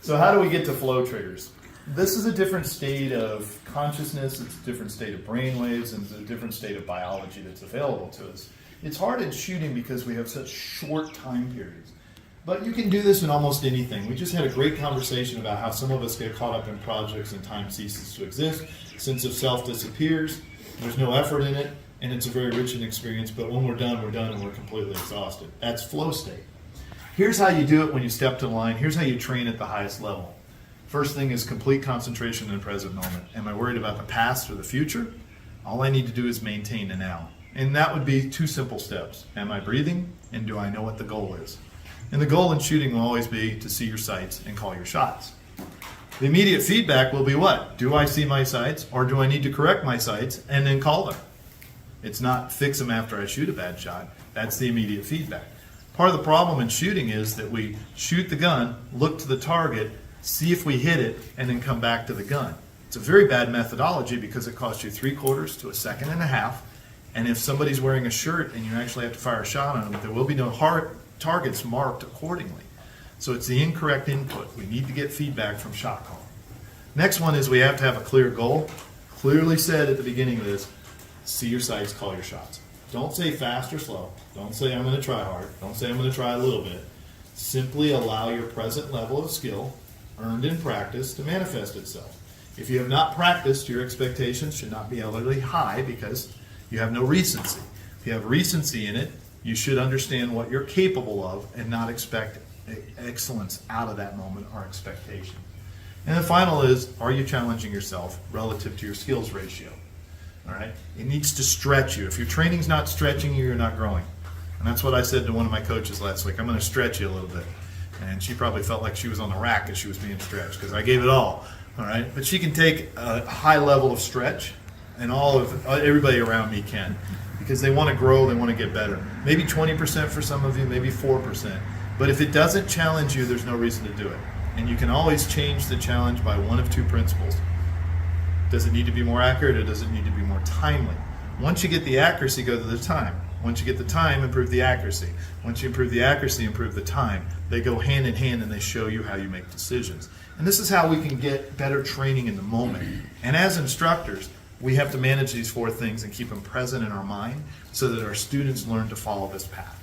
So how do we get to flow triggers? This is a different state of consciousness, it's a different state of brain waves, and it's a different state of biology that's available to us. It's hard in shooting because we have such short time periods. But you can do this in almost anything. We just had a great conversation about how some of us get caught up in projects and time ceases to exist. Sense of self disappears, there's no effort in it, and it's a very rich experience, but when we're done and we're completely exhausted. That's flow state. Here's how you do it when you step to the line. Here's how you train at the highest level. First thing is complete concentration in the present moment. Am I worried about the past or the future? All I need to do is maintain the now. And that would be 2 simple steps. Am I breathing? And do I know what the goal is? And the goal in shooting will always be to see your sights and call your shots. The immediate feedback will be what? Do I see my sights, or do I need to correct my sights and then call them? It's not fix them after I shoot a bad shot. That's the immediate feedback. Part of the problem in shooting is that we shoot the gun, look to the target, see if we hit it, and then come back to the gun. It's a very bad methodology because it costs you 3/4 to a second and a half. And if somebody's wearing a shirt and you actually have to fire a shot on them, there will be no targets marked accordingly. So it's the incorrect input. We need to get feedback from shot caller. Next one is we have to have a clear goal. Clearly said at the beginning of this, see your sights, call your shots. Don't say fast or slow. Don't say I'm going to try hard. Don't say I'm going to try a little bit. Simply allow your present level of skill, earned in practice, to manifest itself. If you have not practiced, your expectations should not be overly high because you have no recency. If you have recency in it, you should understand what you're capable of and not expect excellence out of that moment or expectation. And the final is, are you challenging yourself relative to your skills ratio? All right? It needs to stretch you. If your training's not stretching you, you're not growing. And that's what I said to one of my coaches last week. I'm going to stretch you a little bit. And she probably felt like she was on the rack as she was being stretched because I gave it all. All right? But she can take a high level of stretch, and everybody around me can, because they want to grow, they want to get better. Maybe 20% for some of you, maybe 4%. But if it doesn't challenge you, there's no reason to do it. And you can always change the challenge by one of 2 principles. Does it need to be more accurate, or does it need to be more timely? Once you get the accuracy, go to the time. Once you get the time, improve the accuracy. Once you improve the accuracy, improve the time. They go hand in hand, and they show you how you make decisions. And this is how we can get better training in the moment. And as instructors, we have to manage these 4 things and keep them present in our mind so that our students learn to follow this path.